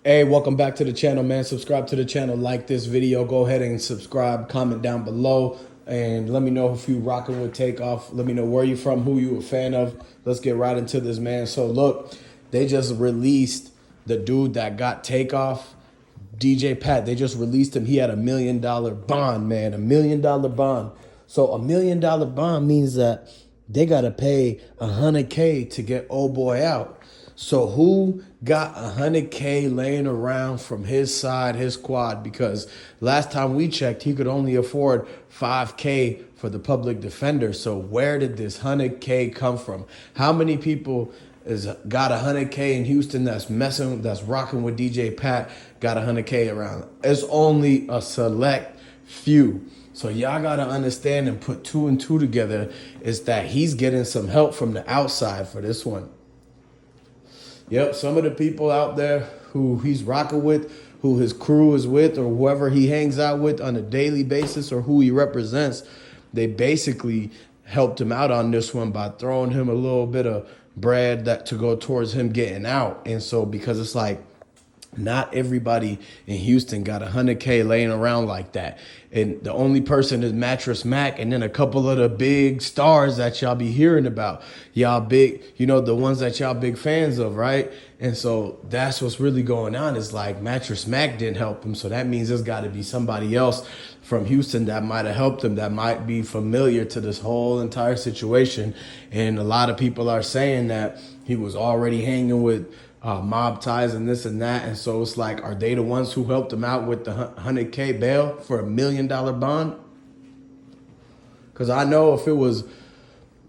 Hey, welcome back to the channel, man. Subscribe to the channel, like this video. Go ahead and subscribe, comment down below, and let me know if you rocking with Takeoff. Let me know where you from, who you a fan of. Let's get right into this, man. So look, they just released the dude that got Takeoff, DJ Pat. They just released him. He had $1 million bond, man. $1 million bond. So $1 million bond means that they got to pay $100K to get old boy out. So who got $100K laying around from his side, his squad? Because last time we checked, he could only afford $5K for the public defender. So where did this $100K come from? How many people got $100K in Houston that's rocking with DJ Pat, got $100K around? It's only a select few. So y'all got to understand and put two and two together is that he's getting some help from the outside for this one. Yep, some of the people out there who he's rocking with, who his crew is with, or whoever he hangs out with on a daily basis, or who he represents, they basically helped him out on this one by throwing him a little bit of bread that to go towards him getting out. And so because it's like, not everybody in Houston got $100K laying around like that. And the only person is Mattress Mac and then a couple of the big stars that y'all be hearing about. Y'all big, the ones that y'all big fans of, right? And so that's what's really going on. Is like Mattress Mac didn't help him. So that means there's got to be somebody else from Houston that might have helped him, that might be familiar to this whole entire situation. And a lot of people are saying that he was already hanging with MobTies and this and that. And so it's like, are they the ones who helped him out with the $100K bail for $1 million bond? Because I know if it was,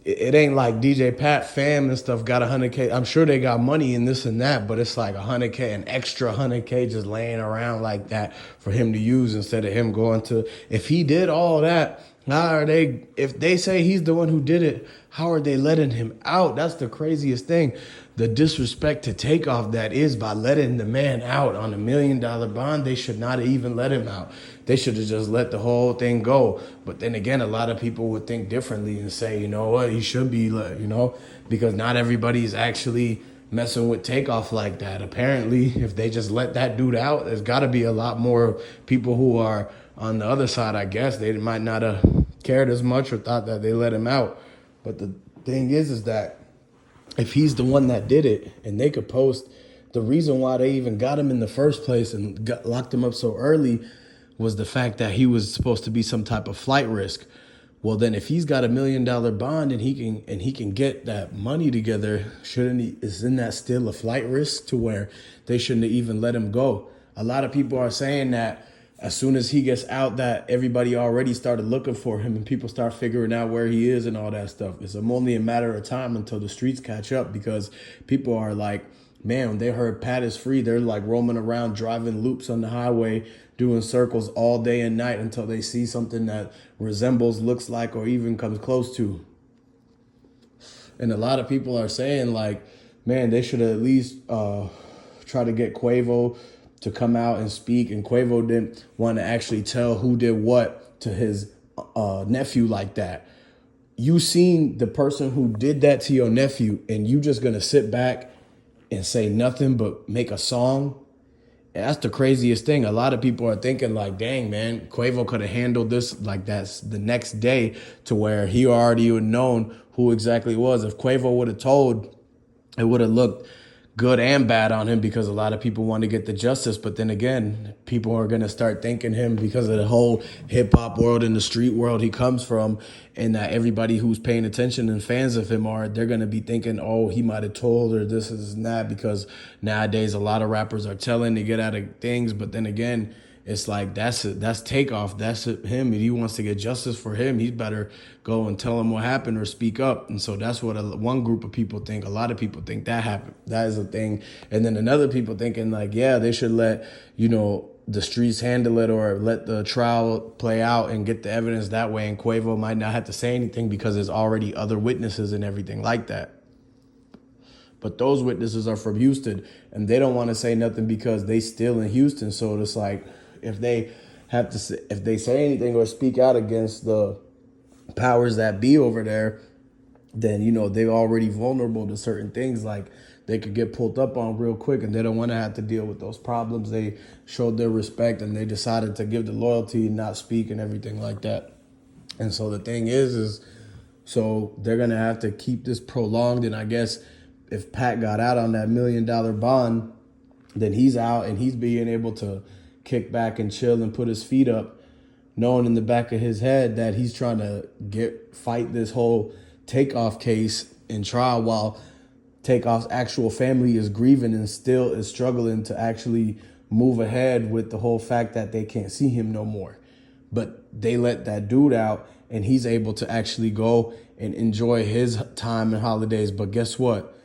it ain't like DJ Pat fam and stuff got $100K. I'm sure they got money in this and that, but it's like $100K, an extra $100K just laying around like that for him to use instead of him going to, if he did all that, how are they, if they say he's the one who did it, how are they letting him out? That's the craziest thing. The disrespect to Takeoff that is by letting the man out on $1 million bond. They should not even let him out. They should have just let the whole thing go. But then again, a lot of people would think differently and say, you know what, he should be let, because not everybody's actually messing with Takeoff like that. Apparently, if they just let that dude out, there's got to be a lot more people who are on the other side, I guess. They might not have cared as much or thought that they let him out. But the thing is that if he's the one that did it and they could post, the reason why they even got him in the first place and locked him up so early was the fact that he was supposed to be some type of flight risk. Well, then if he's got $1 million bond and he can get that money together, shouldn't he? Isn't that still a flight risk to where they shouldn't have even let him go? A lot of people are saying that as soon as he gets out, that everybody already started looking for him and people start figuring out where he is and all that stuff. It's only a matter of time until the streets catch up, because people are like, man, when they heard Pat is free, they're like roaming around, driving loops on the highway, doing circles all day and night until they see something that resembles, looks like, or even comes close to. And a lot of people are saying like, man, they should at least try to get Quavo to come out and speak. And Quavo didn't want to actually tell who did what to his nephew like that. You seen the person who did that to your nephew and you just gonna sit back and say nothing but make a song? And that's the craziest thing. A lot of people are thinking like, dang, man, Quavo could have handled this like that's the next day, to where he already would have known who exactly it was. If Quavo would have told, it would have looked good and bad on him, because a lot of people want to get the justice. But then again, people are going to start thanking him because of the whole hip hop world and the street world he comes from, and that everybody who's paying attention and fans of him they're going to be thinking, oh, he might have told, or this and that, because nowadays a lot of rappers are telling to get out of things. But then again, it's like, that's Takeoff. That's him. If he wants to get justice for him, he better go and tell him what happened or speak up. And so that's what one group of people think. A lot of people think that happened. That is a thing. And then another people thinking like, yeah, they should let, the streets handle it, or let the trial play out and get the evidence that way. And Quavo might not have to say anything because there's already other witnesses and everything like that. But those witnesses are from Houston and they don't want to say nothing because they still in Houston. So it's like, if they say anything or speak out against the powers that be over there, then, they're already vulnerable to certain things like they could get pulled up on real quick, and they don't want to have to deal with those problems. They showed their respect, and they decided to give the loyalty and not speak and everything like that. And so the thing is so they're going to have to keep this prolonged. And I guess if Pat got out on that $1 million bond, then he's out and he's being able to kick back and chill and put his feet up, knowing in the back of his head that he's trying to fight this whole Takeoff case in trial, while Takeoff's actual family is grieving and still is struggling to actually move ahead with the whole fact that they can't see him no more. But they let that dude out, and he's able to actually go and enjoy his time and holidays. But guess what?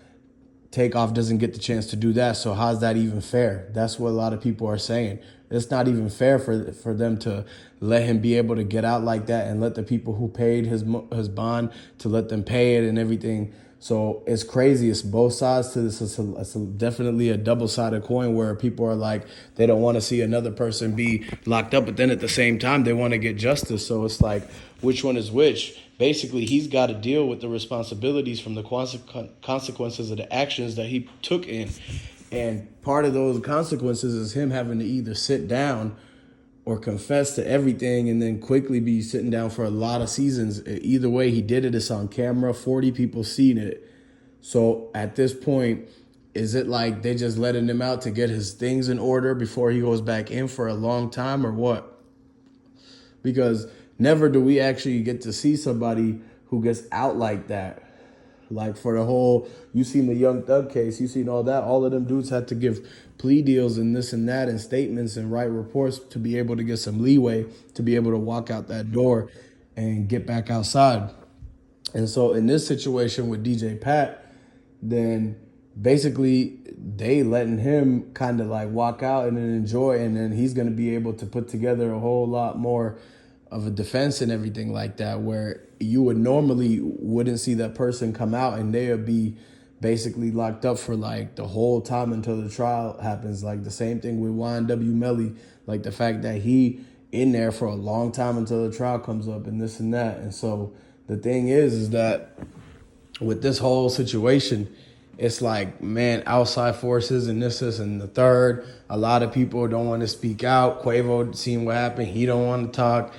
Takeoff doesn't get the chance to do that. So how's that even fair? That's what a lot of people are saying. It's not even fair for them to let him be able to get out like that, and let the people who paid his bond to let them pay it and everything. So it's crazy. It's both sides to this. It's definitely a double-sided coin, where people are like, they don't want to see another person be locked up, but then at the same time, they want to get justice. So it's like, which one is which? Basically, he's got to deal with the responsibilities from the consequences of the actions that he took in. And part of those consequences is him having to either sit down or confess to everything, and then quickly be sitting down for a lot of seasons. Either way he did it, it's on camera, 40 people seen it. So at this point, is it like they just letting him out to get his things in order before he goes back in for a long time, or what? Because never do we actually get to see somebody who gets out like that. Like for the whole, you seen the Young Thug case, you seen all that. All of them dudes had to give plea deals and this and that and statements and write reports to be able to get some leeway to be able to walk out that door and get back outside. And so in this situation with DJ Pat, then basically they letting him kind of like walk out and then enjoy, and then he's going to be able to put together a whole lot more of a defense and everything like that, where you would normally wouldn't see that person come out, and they would be basically locked up for like the whole time until the trial happens. Like the same thing with YNW Melly, like the fact that he in there for a long time until the trial comes up and this and that. And so the thing is that with this whole situation, it's like, man, outside forces and this and the third. A lot of people don't want to speak out. Quavo seen what happened. He don't want to talk.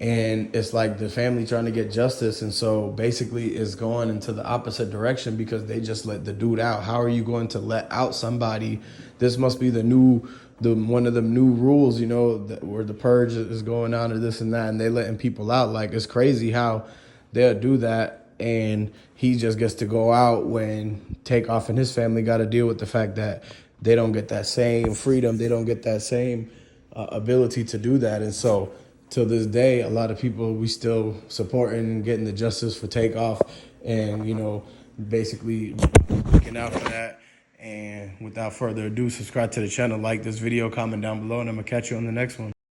And it's like the family trying to get justice. And so basically it's going into the opposite direction because they just let the dude out. How are you going to let out somebody? This must be one of the new rules, you know, where the purge is going on or this and that. And they letting people out. Like, it's crazy how they'll do that. And he just gets to go out when Takeoff and his family got to deal with the fact that they don't get that same freedom. They don't get that same ability to do that. And so till this day, a lot of people, we still supporting getting the justice for Takeoff and, you know, basically looking out for that. And without further ado, subscribe to the channel, like this video, comment down below, and I'm going to catch you on the next one.